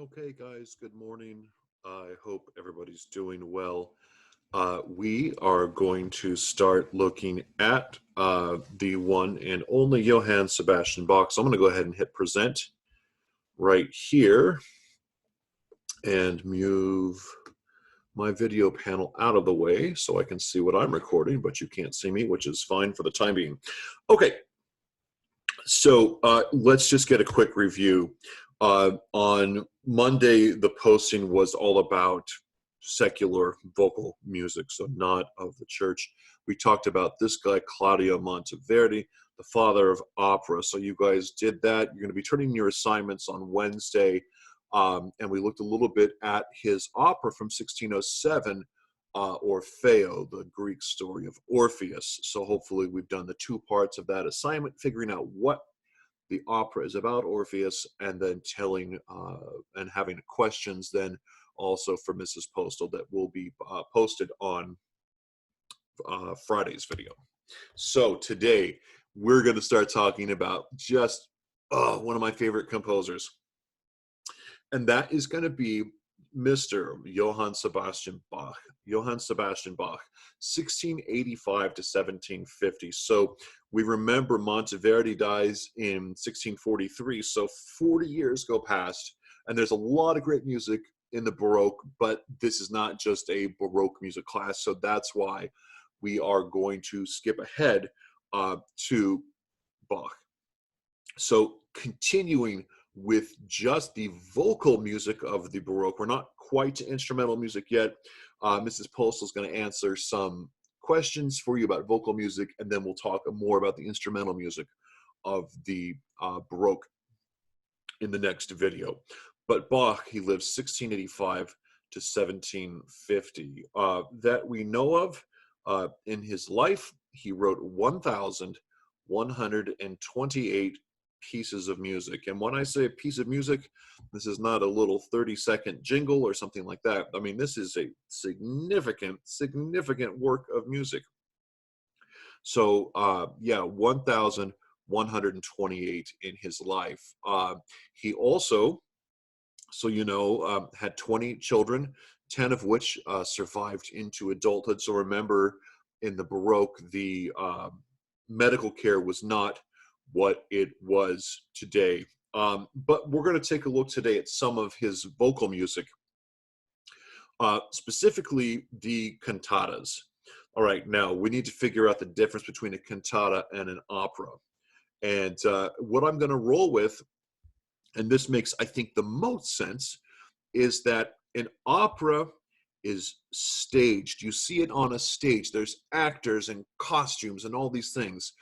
Okay, guys, good morning. I hope everybody's doing well. We are going to start looking at the one and only Johann Sebastian Bach. So I'm going to go ahead and hit present right here and move my video panel out of the way so I can see what I'm recording, but you can't see me, which is fine for the time being. Okay, so let's just get a quick review. On Monday, the posting was all about secular vocal music, so not of the church. We talked about this guy, Claudio Monteverdi, the father of opera. So you guys did that. You're going to be turning your assignments on Wednesday. And we looked a little bit at his opera from 1607, Orfeo, the Greek story of Orpheus. So hopefully we've done the two parts of that assignment, figuring out what the opera is about Orpheus, and then telling and having questions then also for Mrs. Postal that will be posted on Friday's video. So today we're going to start talking about just one of my favorite composers, and that is going to be Mr. Johann Sebastian Bach. Johann Sebastian Bach, 1685 to 1750. So we remember Monteverdi dies in 1643. So 40 years go past, and there's a lot of great music in the Baroque, but this is not just a Baroque music class. So that's why we are going to skip ahead to Bach. So continuing with just the vocal music of the Baroque. We're not quite to instrumental music yet. Mrs. Postal is going to answer some questions for you about vocal music, and then we'll talk more about the instrumental music of the Baroque in the next video. But Bach, he lived 1685 to 1750. That we know of in his life, he wrote 1,128 pieces of music. And when I say a piece of music, this is not a little 30-second jingle or something like that. I mean, this is a significant work of music. So yeah, 1,128 in his life. He also, so you know, had 20 children, 10 of which survived into adulthood. So remember, in the Baroque, the medical care was not what it was today. But we're going to take a look today at some of his vocal music, specifically the cantatas. All right, now we need to figure out the difference between a cantata and an opera. And what I'm going to roll with, and this makes, I think, the most sense, is that an opera is staged. You see it on a stage. There's actors and costumes and all these things.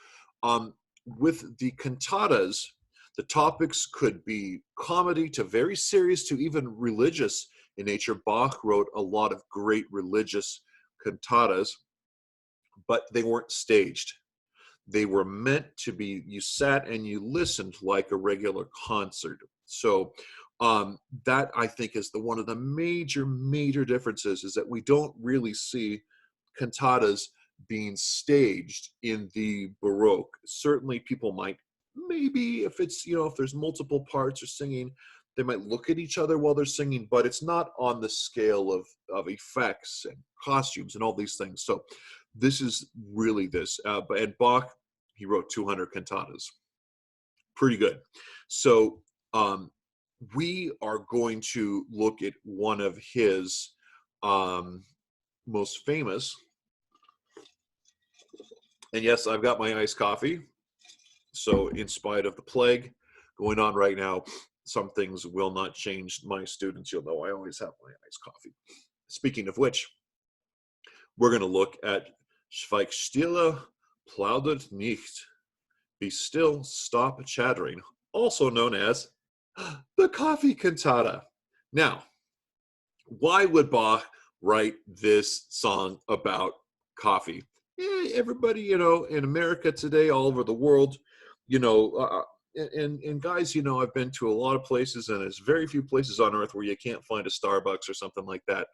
With the cantatas, the topics could be comedy to very serious to even religious in nature. Bach wrote a lot of great religious cantatas, but they weren't staged. They were meant to be, you sat and you listened like a regular concert. So that, I think, is one of the major differences, is that we don't really see cantatas being staged in the Baroque. Certainly people might, maybe if it's, you know, if there's multiple parts or singing, they might look at each other while they're singing, but it's not on the scale of effects and costumes and all these things. So this is really this. And Bach, he wrote 200 cantatas. Pretty good. So we are going to look at one of his most famous. And yes, I've got my iced coffee. So in spite of the plague going on right now, some things will not change. My students, you'll know I always have my iced coffee. Speaking of which, we're going to look at Schweig stille, plaudert nicht. Be still, stop chattering, also known as the coffee cantata. Now, why would Bach write this song about coffee? Everybody, you know, in America today, all over the world, you know, and guys, you know, I've been to a lot of places, and there's very few places on earth where you can't find a Starbucks or something like that.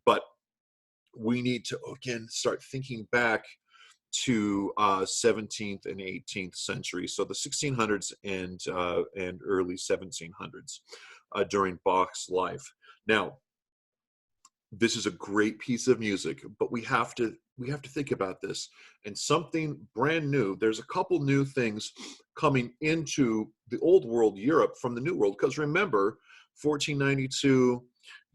But we need to, again, start thinking back to 17th and 18th century, so the 1600s and early 1700s during Bach's life. Now, this is a great piece of music, but we have to think about this and something brand new. There's a couple new things coming into the old world Europe from the new world, because remember, 1492,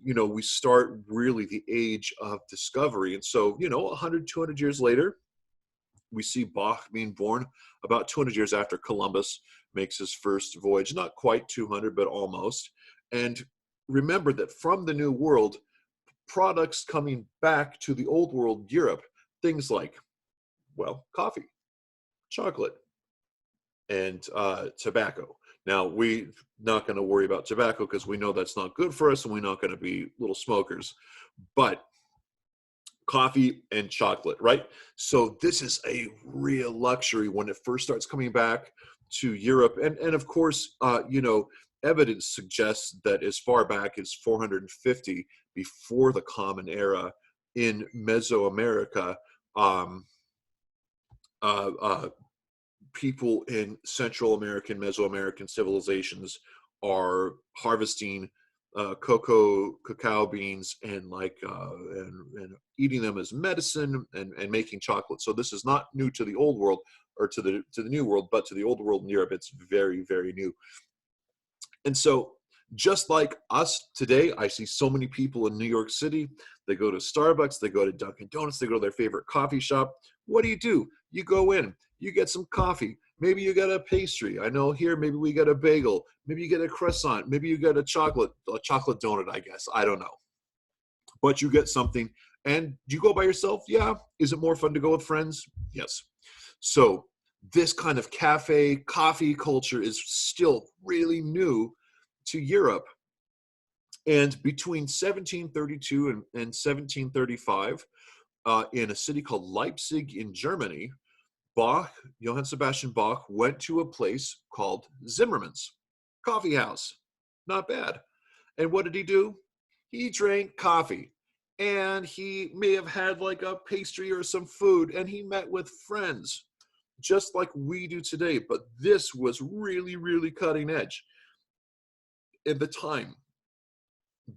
we start really the age of discovery. And so, 100, 200 years later, we see Bach being born about 200 years after Columbus makes his first voyage, not quite 200, but almost. And remember that from the new world, products coming back to the old world Europe, things like, well, coffee, chocolate, and tobacco. Now, we're not going to worry about tobacco because we know that's not good for us and we're not going to be little smokers. But coffee and chocolate, right? So this is a real luxury when it first starts coming back to Europe. And of course, evidence suggests that as far back as 450 before the Common Era in Mesoamerica, um, people in Central American, Mesoamerican civilizations are harvesting cacao beans and and eating them as medicine and making chocolate. So this is not new to the old world or to the new world, but to the old world in Europe, it's very, very new. And so just like us today, I see so many people in New York City. They go to Starbucks, they go to Dunkin' Donuts, they go to their favorite coffee shop. What do? You go in, you get some coffee. Maybe you get a pastry. I know here, maybe we get a bagel. Maybe you get a croissant. Maybe you get a chocolate donut, I guess. I don't know. But you get something. And do you go by yourself? Yeah. Is it more fun to go with friends? Yes. So this kind of cafe coffee culture is still really new to Europe. And between 1732 and 1735, in a city called Leipzig in Germany, Johann Sebastian Bach, went to a place called Zimmermann's Coffee House. Not bad. And what did he do? He drank coffee. And he may have had like a pastry or some food, and he met with friends, just like we do today. But this was really, really cutting edge. At the time,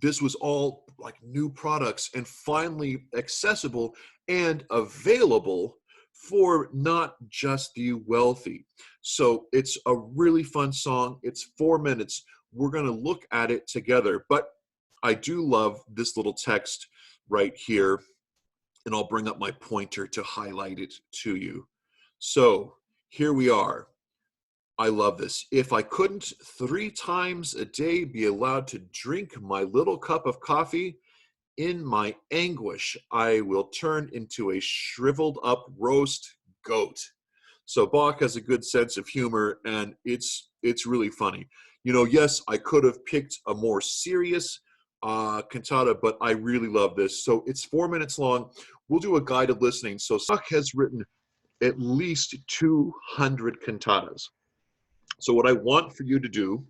this was all like new products and finally accessible and available for not just the wealthy. So it's a really fun song. It's 4 minutes. We're going to look at it together. But I do love this little text right here, and I'll bring up my pointer to highlight it to you. So here we are. I love this. If I couldn't 3 times a day be allowed to drink my little cup of coffee, in my anguish, I will turn into a shriveled up roast goat. So Bach has a good sense of humor, and it's really funny. Yes, I could have picked a more serious cantata, but I really love this. So it's 4 minutes long. We'll do a guided listening. So Bach has written at least 200 cantatas. So what I want for you to do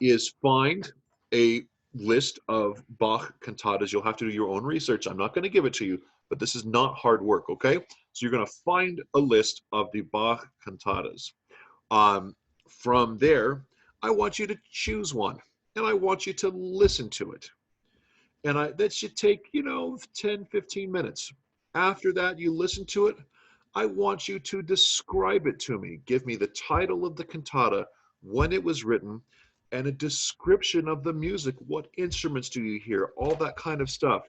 is find a list of Bach cantatas. You'll have to do your own research. I'm not going to give it to you, but this is not hard work, okay? So you're going to find a list of the Bach cantatas. From there, I want you to choose one, and I want you to listen to it. And that should take, 10, 15 minutes. After that, you listen to it. I want you to describe it to me. Give me the title of the cantata, when it was written, and a description of the music. What instruments do you hear? All that kind of stuff.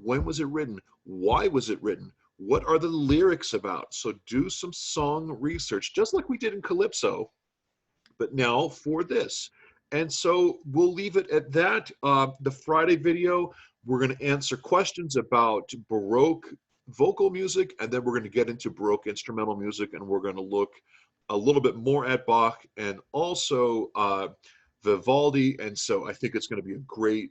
When was it written? Why was it written? What are the lyrics about? So do some song research, just like we did in Calypso, but now for this. And so we'll leave it at that. The Friday video, we're going to answer questions about Baroque vocal music, and then we're going to get into Baroque instrumental music, and we're going to look a little bit more at Bach and also Vivaldi. And so I think it's going to be a great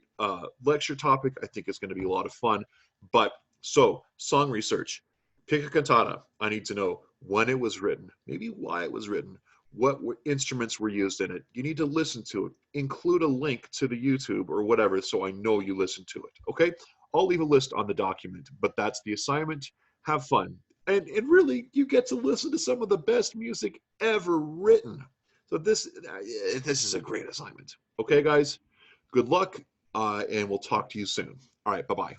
lecture topic. I think it's going to be a lot of fun. But so song research, pick a cantata. I need to know when it was written, maybe why it was written, what instruments were used in it. You need to listen to it. Include a link to the YouTube or whatever so I know you listened to it, okay? I'll leave a list on the document, but that's the assignment. Have fun. and really, you get to listen to some of the best music ever written. So this is a great assignment. Okay, guys, good luck, and we'll talk to you soon. All right, bye bye.